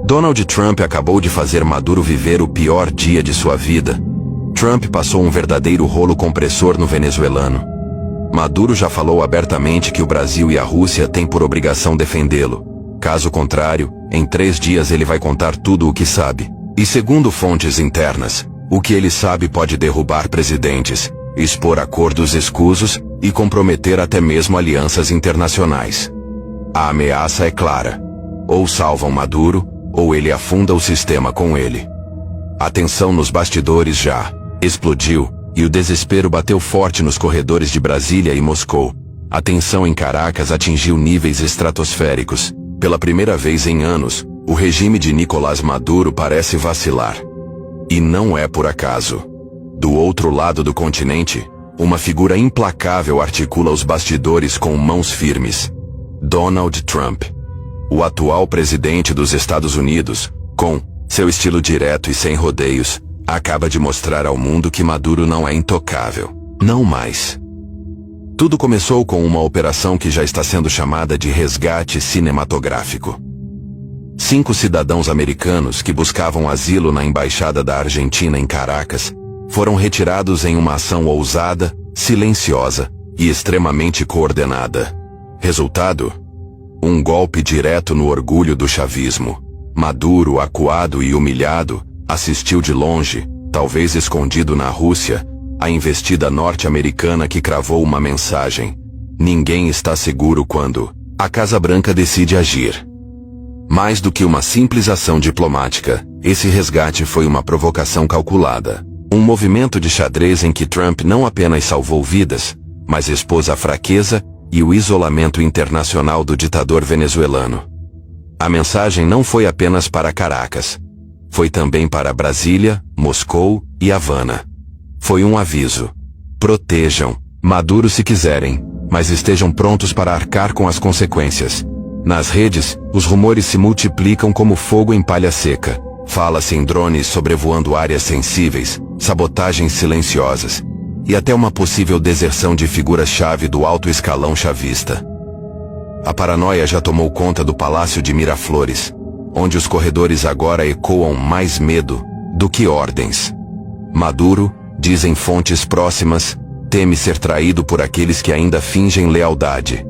Donald Trump acabou de fazer Maduro viver o pior dia de sua vida. Trump passou um verdadeiro rolo compressor no venezuelano. Maduro já falou abertamente que o Brasil e a Rússia têm por obrigação defendê-lo. Caso contrário, em 3 dias ele vai contar tudo o que sabe. E segundo fontes internas, o que ele sabe pode derrubar presidentes, expor acordos escusos e comprometer até mesmo alianças internacionais. A ameaça é clara. Ou salvam Maduro, ou ele afunda o sistema com ele. A tensão nos bastidores já explodiu, e o desespero bateu forte nos corredores de Brasília e Moscou. A tensão em Caracas atingiu níveis estratosféricos. Pela primeira vez em anos, o regime de Nicolás Maduro parece vacilar. E não é por acaso. Do outro lado do continente, uma figura implacável articula os bastidores com mãos firmes. Donald Trump. O atual presidente dos Estados Unidos, com seu estilo direto e sem rodeios, acaba de mostrar ao mundo que Maduro não é intocável. Não mais. Tudo começou com uma operação que já está sendo chamada de resgate cinematográfico. 5 cidadãos americanos que buscavam asilo na embaixada da Argentina em Caracas foram retirados em uma ação ousada, silenciosa e extremamente coordenada. Resultado? Um golpe direto no orgulho do chavismo. Maduro, acuado e humilhado, assistiu de longe, talvez escondido na Rússia, a investida norte-americana que cravou uma mensagem: ninguém está seguro quando a Casa Branca decide agir. Mais do que uma simples ação diplomática, esse resgate foi uma provocação calculada. Um movimento de xadrez em que Trump não apenas salvou vidas, mas expôs a fraqueza e o isolamento internacional do ditador venezuelano. A mensagem não foi apenas para Caracas. Foi também para Brasília, Moscou e Havana. Foi um aviso. Protejam Maduro se quiserem, mas estejam prontos para arcar com as consequências. Nas redes, os rumores se multiplicam como fogo em palha seca. Fala-se em drones sobrevoando áreas sensíveis, sabotagens silenciosas, e até uma possível deserção de figuras-chave do alto escalão chavista. A paranoia já tomou conta do Palácio de Miraflores, onde os corredores agora ecoam mais medo do que ordens. Maduro, dizem fontes próximas, teme ser traído por aqueles que ainda fingem lealdade.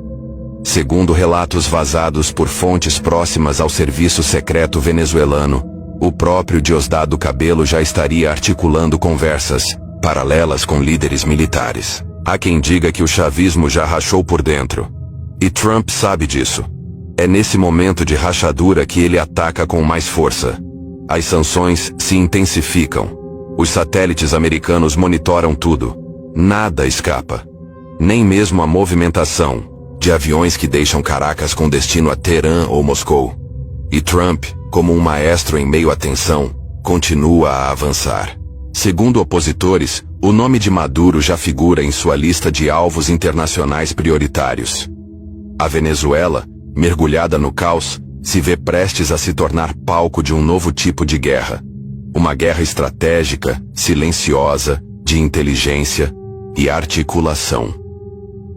Segundo relatos vazados por fontes próximas ao serviço secreto venezuelano, o próprio Diosdado Cabello já estaria articulando conversas paralelas com líderes militares. Há quem diga que o chavismo já rachou por dentro. E Trump sabe disso. É nesse momento de rachadura que ele ataca com mais força. As sanções se intensificam. Os satélites americanos monitoram tudo. Nada escapa. Nem mesmo a movimentação de aviões que deixam Caracas com destino a Teherã ou Moscou. E Trump, como um maestro em meio à tensão, continua a avançar. Segundo opositores, o nome de Maduro já figura em sua lista de alvos internacionais prioritários. A Venezuela, mergulhada no caos, se vê prestes a se tornar palco de um novo tipo de guerra. Uma guerra estratégica, silenciosa, de inteligência e articulação.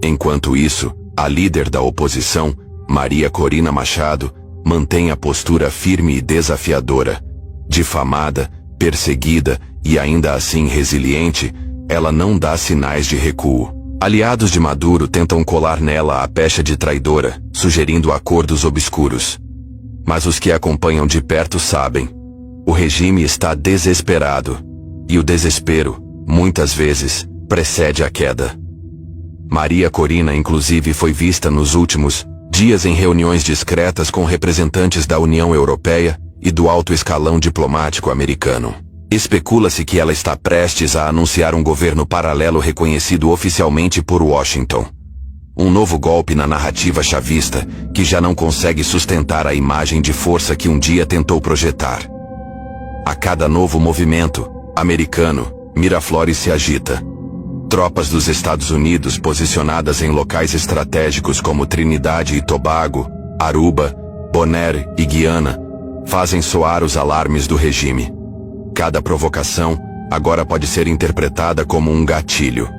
Enquanto isso, a líder da oposição, Maria Corina Machado, mantém a postura firme e desafiadora. Difamada, perseguida e ainda assim resiliente, ela não dá sinais de recuo. Aliados de Maduro tentam colar nela a pecha de traidora, sugerindo acordos obscuros. Mas os que acompanham de perto sabem. O regime está desesperado. E o desespero, muitas vezes, precede a queda. Maria Corina inclusive foi vista nos últimos dias em reuniões discretas com representantes da União Europeia e do alto escalão diplomático americano. Especula-se que ela está prestes a anunciar um governo paralelo reconhecido oficialmente por Washington. Um novo golpe na narrativa chavista, que já não consegue sustentar a imagem de força que um dia tentou projetar. A cada novo movimento americano, Miraflores se agita. Tropas dos Estados Unidos posicionadas em locais estratégicos como Trinidade e Tobago, Aruba, Bonaire e Guiana fazem soar os alarmes do regime. Cada provocação agora pode ser interpretada como um gatilho.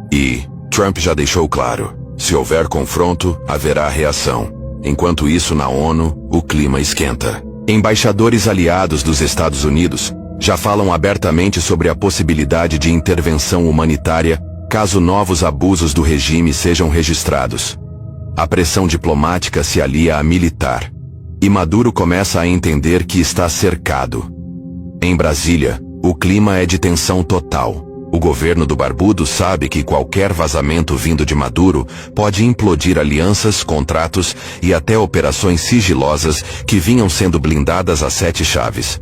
E Trump já deixou claro: se houver confronto, haverá reação. Enquanto isso, na ONU, o clima esquenta. Embaixadores aliados dos Estados Unidos já falam abertamente sobre a possibilidade de intervenção humanitária caso novos abusos do regime sejam registrados. A pressão diplomática se alia à militar, e Maduro começa a entender que está cercado. Em Brasília, o clima é de tensão total. O governo do Barbudo sabe que qualquer vazamento vindo de Maduro pode implodir alianças, contratos e até operações sigilosas que vinham sendo blindadas a 7 chaves.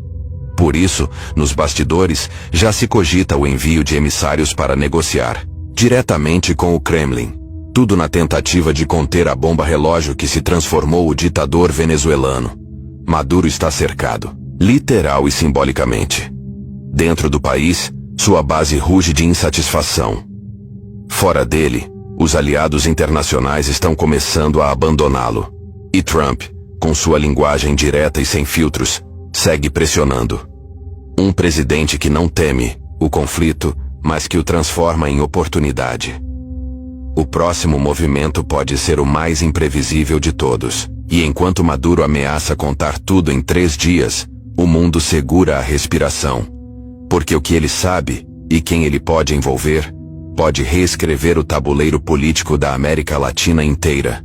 Por isso, nos bastidores, já se cogita o envio de emissários para negociar diretamente com o Kremlin. Tudo na tentativa de conter a bomba relógio que se transformou o ditador venezuelano. Maduro está cercado, literal e simbolicamente. Dentro do país, sua base ruge de insatisfação. Fora dele, os aliados internacionais estão começando a abandoná-lo. E Trump, com sua linguagem direta e sem filtros, segue pressionando. Um presidente que não teme o conflito, mas que o transforma em oportunidade. O próximo movimento pode ser o mais imprevisível de todos. E enquanto Maduro ameaça contar tudo em 3 dias, o mundo segura a respiração. Porque o que ele sabe, e quem ele pode envolver, pode reescrever o tabuleiro político da América Latina inteira.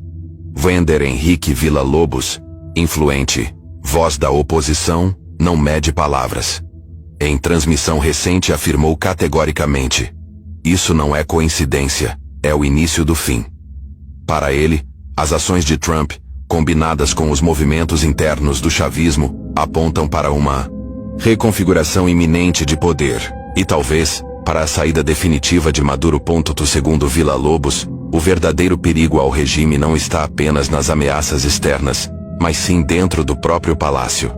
Wender Henrique Villa-Lobos, influente, voz da oposição, não mede palavras. Em transmissão recente afirmou categoricamente: isso não é coincidência, é o início do fim. Para ele, as ações de Trump, combinadas com os movimentos internos do chavismo, apontam para uma reconfiguração iminente de poder, e talvez, para a saída definitiva de Maduro. Segundo Villa-Lobos, o verdadeiro perigo ao regime não está apenas nas ameaças externas, mas sim dentro do próprio palácio.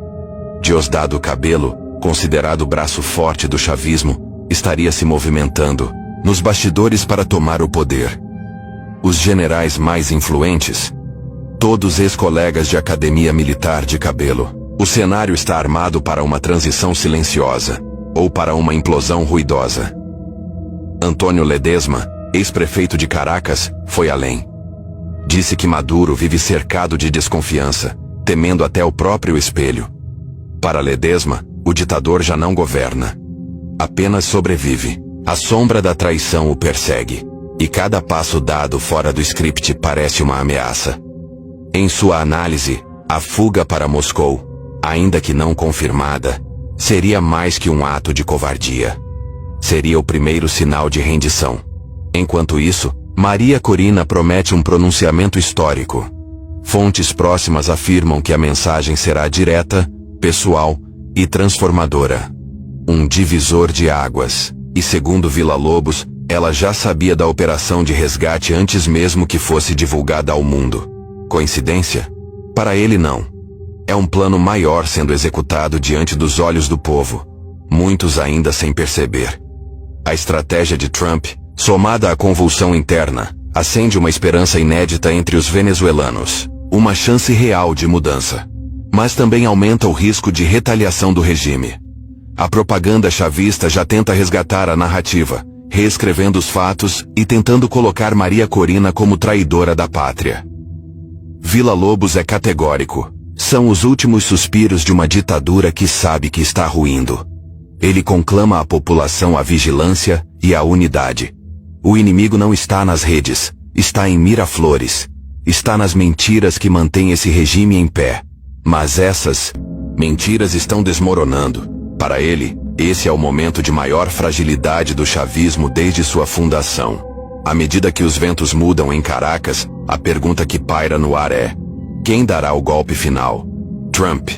Diosdado Cabello, considerado o braço forte do chavismo, estaria se movimentando nos bastidores para tomar o poder. Os generais mais influentes, todos ex-colegas de academia militar de Cabello. O cenário está armado para uma transição silenciosa, ou para uma implosão ruidosa. Antônio Ledesma, ex-prefeito de Caracas, foi além. Disse que Maduro vive cercado de desconfiança, temendo até o próprio espelho. Para Ledesma, o ditador já não governa. Apenas sobrevive. A sombra da traição o persegue. E cada passo dado fora do script parece uma ameaça. Em sua análise, a fuga para Moscou, ainda que não confirmada, seria mais que um ato de covardia. Seria o primeiro sinal de rendição. Enquanto isso, Maria Corina promete um pronunciamento histórico. Fontes próximas afirmam que a mensagem será direta, pessoal e transformadora. Um divisor de águas. E segundo Villa-Lobos, ela já sabia da operação de resgate antes mesmo que fosse divulgada ao mundo. Coincidência? Para ele não. É um plano maior sendo executado diante dos olhos do povo, muitos ainda sem perceber. A estratégia de Trump, somada à convulsão interna, acende uma esperança inédita entre os venezuelanos, uma chance real de mudança. Mas também aumenta o risco de retaliação do regime. A propaganda chavista já tenta resgatar a narrativa, reescrevendo os fatos e tentando colocar Maria Corina como traidora da pátria. Villa-Lobos é categórico. São os últimos suspiros de uma ditadura que sabe que está ruindo. Ele conclama à população a vigilância e a unidade. O inimigo não está nas redes, está em Miraflores. Está nas mentiras que mantêm esse regime em pé. Mas essas mentiras estão desmoronando. Para ele, esse é o momento de maior fragilidade do chavismo desde sua fundação. À medida que os ventos mudam em Caracas, a pergunta que paira no ar é: quem dará o golpe final? Trump?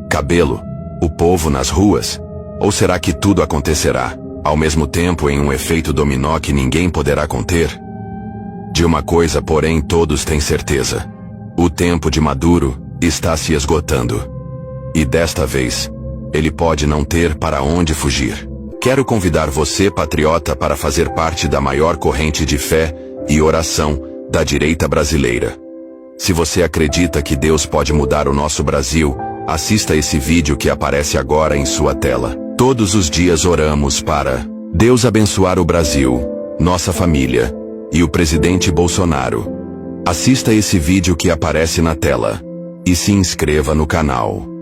Cabello? O povo nas ruas? Ou será que tudo acontecerá, ao mesmo tempo, em um efeito dominó que ninguém poderá conter? De uma coisa, porém, todos têm certeza. O tempo de Maduro está se esgotando. E desta vez, ele pode não ter para onde fugir. Quero convidar você, patriota, para fazer parte da maior corrente de fé e oração da direita brasileira. Se você acredita que Deus pode mudar o nosso Brasil, assista esse vídeo que aparece agora em sua tela. Todos os dias oramos para Deus abençoar o Brasil, nossa família e o presidente Bolsonaro. Assista esse vídeo que aparece na tela e se inscreva no canal.